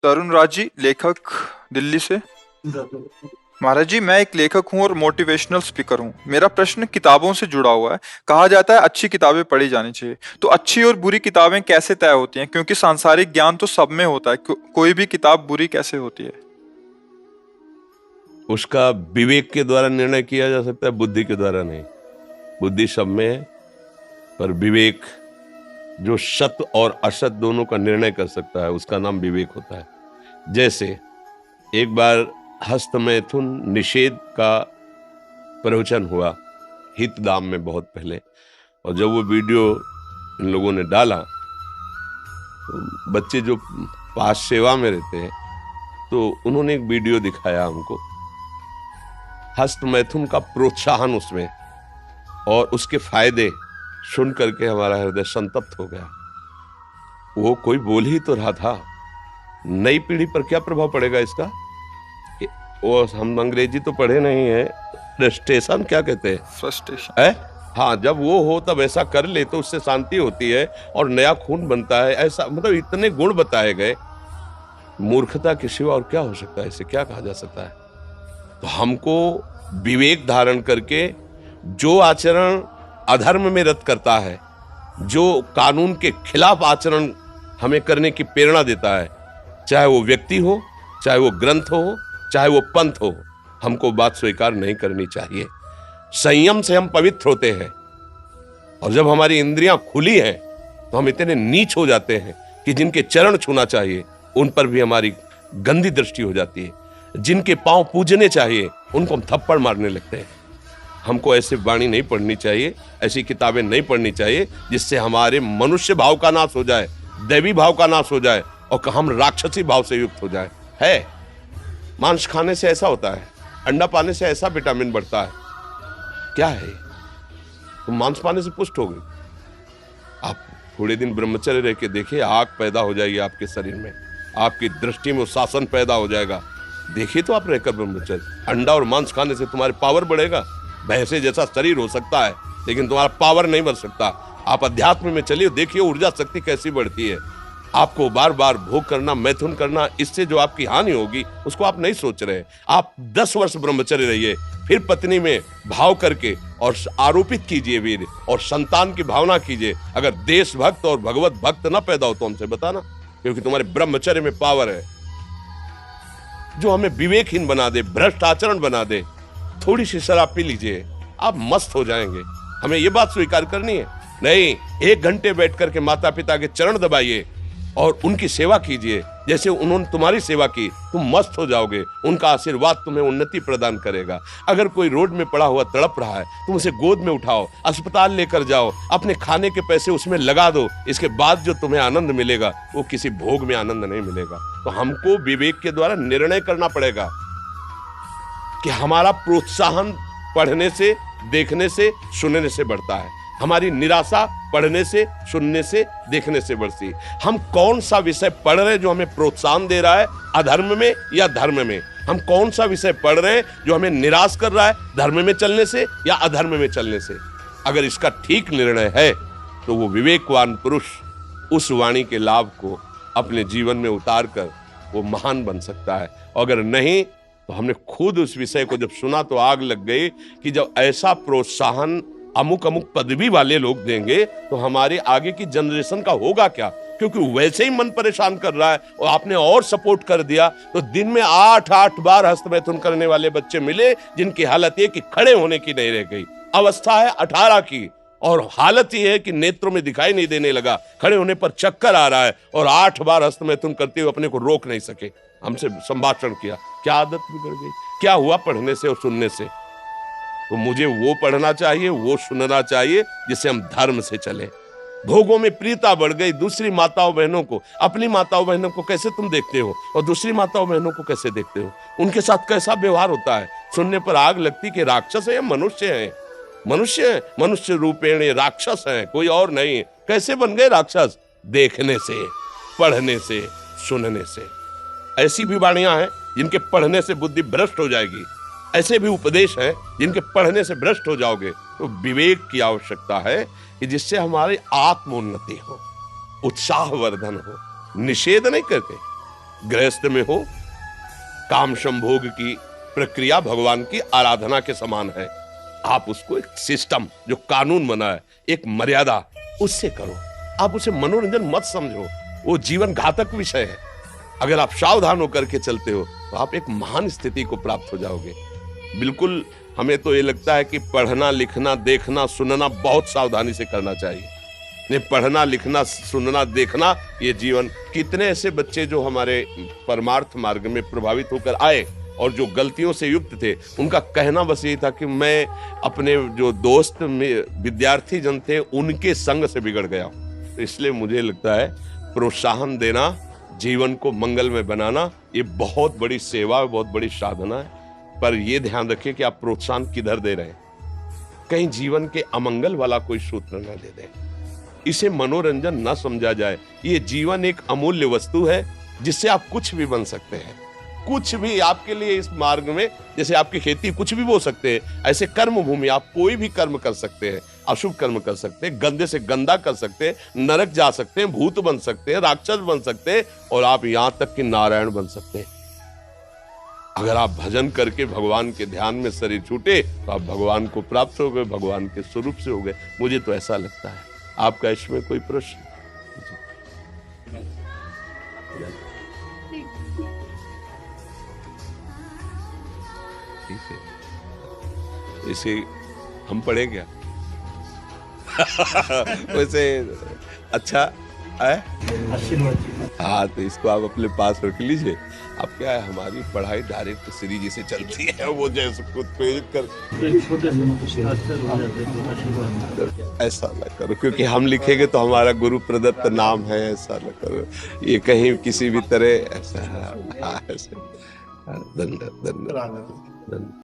तरुण राज जी, लेखक, दिल्ली से। महाराज जी, मैं एक लेखक हूँ और मोटिवेशनल स्पीकर हूँ। मेरा प्रश्न किताबों से जुड़ा हुआ है। कहा जाता है अच्छी किताबें पढ़ी जानी चाहिए, तो अच्छी और बुरी किताबें कैसे तय होती हैं? क्योंकि सांसारिक ज्ञान तो सब में होता है, कोई भी किताब बुरी कैसे होती है? उसका विवेक के द्वारा निर्णय किया जा सकता है, बुद्धि के द्वारा नहीं। बुद्धि सब में है, पर विवेक जो सत्य और असत दोनों का निर्णय कर सकता है, उसका नाम विवेक होता है। जैसे एक बार हस्तमैथुन निषेध का प्रवचन हुआ हितधाम में बहुत पहले, और जब वो वीडियो इन लोगों ने डाला तो बच्चे जो पास सेवा में रहते हैं, तो उन्होंने एक वीडियो दिखाया हमको, हस्तमैथुन का प्रोत्साहन उसमें, और उसके फायदे सुन करके हमारा हृदय संतप्त हो गया। वो कोई बोल ही तो रहा था, नई पीढ़ी पर क्या प्रभाव पड़ेगा इसका? वो हम अंग्रेजी तो पढ़े नहीं है, फ्रस्ट्रेशन क्या कहते हैं, फ्रस्ट्रेशन है? हाँ, जब वो हो तब ऐसा कर ले तो उससे शांति होती है और नया खून बनता है। ऐसा मतलब इतने गुण बताए गए, मूर्खता के सिवा और क्या हो सकता है, इसे क्या कहा जा सकता है? तो हमको विवेक धारण करके जो आचरण अधर्म में रत करता है, जो कानून के खिलाफ आचरण हमें करने की प्रेरणा देता है, चाहे वो व्यक्ति हो, चाहे वो ग्रंथ हो, चाहे वो पंथ हो, हमको बात स्वीकार नहीं करनी चाहिए। संयम से हम पवित्र होते हैं, और जब हमारी इंद्रियां खुली हैं तो हम इतने नीच हो जाते हैं कि जिनके चरण छूना चाहिए उन पर भी हमारी गंदी दृष्टि हो जाती है। जिनके पांव पूजने चाहिए उनको हम थप्पड़ मारने लगते हैं। हमको ऐसे वाणी नहीं पढ़नी चाहिए, ऐसी किताबें नहीं पढ़नी चाहिए जिससे हमारे मनुष्य भाव का नाश हो जाए, दैवी भाव का नाश हो जाए, और हम राक्षसी भाव से युक्त हो जाए। है मांस खाने से ऐसा होता है, अंडा पाने से ऐसा विटामिन बढ़ता है, क्या है? तो मांस पाने से पुष्ट हो गई। आप थोड़े दिन ब्रह्मचर्य रह के देखिए, आग पैदा हो जाएगी आपके शरीर में, आपकी दृष्टि में शासन पैदा हो जाएगा। देखिए तो आप रहकर ब्रह्मचर्य, अंडा और मांस खाने से तुम्हारे पावर बढ़ेगा। भैंसे जैसा शरीर हो सकता है लेकिन तुम्हारा पावर नहीं बढ़ सकता। आप अध्यात्म में चलिए, देखिए ऊर्जा शक्ति कैसी बढ़ती है। आपको बार बार भोग करना, मैथुन करना, इससे जो आपकी हानि होगी उसको आप नहीं सोच रहे। आप 10 वर्ष ब्रह्मचर्य रहिए, फिर पत्नी में भाव करके और आरोपित कीजिए वीर, और संतान की भावना कीजिए। अगर देशभक्त और भगवत भक्त ना पैदा हो तो हमसे बताना, क्योंकि तुम्हारे ब्रह्मचर्य में पावर है जो हमें विवेकहीन बना दे, भ्रष्ट आचरण बना दे। थोड़ी सी शराब पी लीजिए, आप मस्त हो जाएंगे। हमें ये बात स्वीकार करनी है। नहीं, 1 घंटे बैठ करके माता पिता के चरण दबाइए और उनकी सेवा कीजिए, जैसे उन्होंने तुम्हारी सेवा की, तुम मस्त हो जाओगे। उनका आशीर्वाद तुम्हें उन्नति प्रदान करेगा। अगर कोई रोड में पड़ा हुआ तड़प रहा है, तुम उसे गोद में उठाओ, अस्पताल लेकर जाओ, अपने खाने के पैसे उसमें लगा दो। इसके बाद जो तुम्हें आनंद मिलेगा वो किसी भोग में आनंद नहीं मिलेगा। तो हमको विवेक के द्वारा निर्णय करना पड़ेगा कि हमारा प्रोत्साहन पढ़ने से, देखने से, सुनने से बढ़ता है। हमारी निराशा पढ़ने से, सुनने से, देखने से बढ़ती। हम कौन सा विषय पढ़ रहे हैं जो हमें प्रोत्साहन दे रहा है, अधर्म में या धर्म में? हम कौन सा विषय पढ़ रहे हैं जो हमें निराश कर रहा है, धर्म में चलने से या अधर्म में चलने से? अगर इसका ठीक निर्णय है तो वो विवेकवान पुरुष उस वाणी के लाभ को अपने जीवन में उतार कर वो महान बन सकता है। अगर नहीं तो हमने खुद उस विषय को जब सुना तो आग लग गई कि जब ऐसा प्रोत्साहन अमुक अमुक पदवी वाले लोग देंगे तो हमारे आगे की जनरेशन का होगा क्या? क्योंकि वैसे ही मन परेशान कर रहा है और आपने और सपोर्ट कर दिया तो दिन में 8-8 बार हस्तमैथुन करने वाले बच्चे मिले जिनकी हालत ये कि खड़े होने की नहीं रह गई। अवस्था है 18 की और हालत ये है कि नेत्रों में दिखाई नहीं देने लगा, खड़े होने पर चक्कर आ रहा है, और 8 बार हस्तमैथुन करते हुए अपने को रोक नहीं सके। हमसे संभाषण किया, क्या आदत बिगड़ गई, क्या हुआ पढ़ने से और सुनने से? तो मुझे वो पढ़ना चाहिए, वो सुनना चाहिए जिससे हम धर्म से चले। भोगों में प्रियता बढ़ गई। दूसरी माताओं बहनों को, अपनी माताओं बहनों को कैसे तुम देखते हो और दूसरी माताओं बहनों को कैसे देखते हो? उनके साथ कैसा व्यवहार होता है? सुनने पर आग लगती कि राक्षस है या मनुष्य है? मनुष्य है, मनुष्य रूपेण राक्षस है, कोई और नहीं। कैसे बन गए राक्षस? देखने से, पढ़ने से, सुनने से। ऐसी भी वाणियां हैं जिनके पढ़ने से बुद्धि भ्रष्ट हो जाएगी, ऐसे भी उपदेश हैं जिनके पढ़ने से भ्रष्ट हो जाओगे। तो विवेक की आवश्यकता है कि जिससे हमारी आत्मोन्नति हो, उत्साह वर्धन हो। निषेध नहीं करते, गृहस्थ में हो, काम संभोग की प्रक्रिया भगवान की आराधना के समान है। आप उसको एक सिस्टम जो कानून बना है, एक मर्यादा, उससे करो। आप उसे मनोरंजन मत समझो, वो जीवन घातक विषय है। अगर आप सावधान होकर के चलते हो तो आप एक महान स्थिति को प्राप्त हो जाओगे। बिल्कुल, हमें तो ये लगता है कि पढ़ना लिखना देखना सुनना बहुत सावधानी से करना चाहिए। नहीं, पढ़ना लिखना सुनना देखना, ये जीवन। कितने ऐसे बच्चे जो हमारे परमार्थ मार्ग में प्रभावित होकर आए और जो गलतियों से युक्त थे, उनका कहना बस यही था कि मैं अपने जो दोस्त में विद्यार्थी जन थे उनके संग से बिगड़ गया हूं। तो इसलिए मुझे लगता है प्रोत्साहन देना, जीवन को मंगलमय बनाना, ये बहुत बड़ी सेवा है, बहुत बड़ी साधना है। पर ये ध्यान रखिए कि आप प्रोत्साहन किधर दे रहे हैं, कहीं जीवन के अमंगल वाला कोई सूत्र न दे दें। इसे मनोरंजन न समझा जाए। ये जीवन एक अमूल्य वस्तु है जिससे आप कुछ भी बन सकते हैं। कुछ भी आपके लिए इस मार्ग में, जैसे आपकी खेती कुछ भी बो सकते हैं, ऐसे कर्म भूमि आप कोई भी कर्म कर सकते हैं। अशुभ कर्म कर सकते हैं, गंदे से गंदा कर सकते हैं, नरक जा सकते हैं, भूत बन सकते हैं, राक्षस बन सकते हैं, और आप यहां तक कि नारायण बन सकते हैं। अगर आप भजन करके भगवान के ध्यान में शरीर छूटे तो आप भगवान को प्राप्त हो गए, भगवान के स्वरूप से हो गए। मुझे तो ऐसा लगता है। आपका इसमें कोई प्रश्न? ठीक है, इसे हम पढ़े क्या? वैसे अच्छा है। हाँ, तो इसको आप अपने पास रख लीजिए। अब क्या है, हमारी पढ़ाई डायरेक्ट सीरीज जैसे चलती है, वो जैसे खुद प्रेरित कर, ऐसा न करो, क्योंकि हम लिखेंगे तो हमारा गुरु प्रदत्त नाम है, ऐसा न करो। ये कहीं किसी भी तरह ऐसा, धन्यवाद।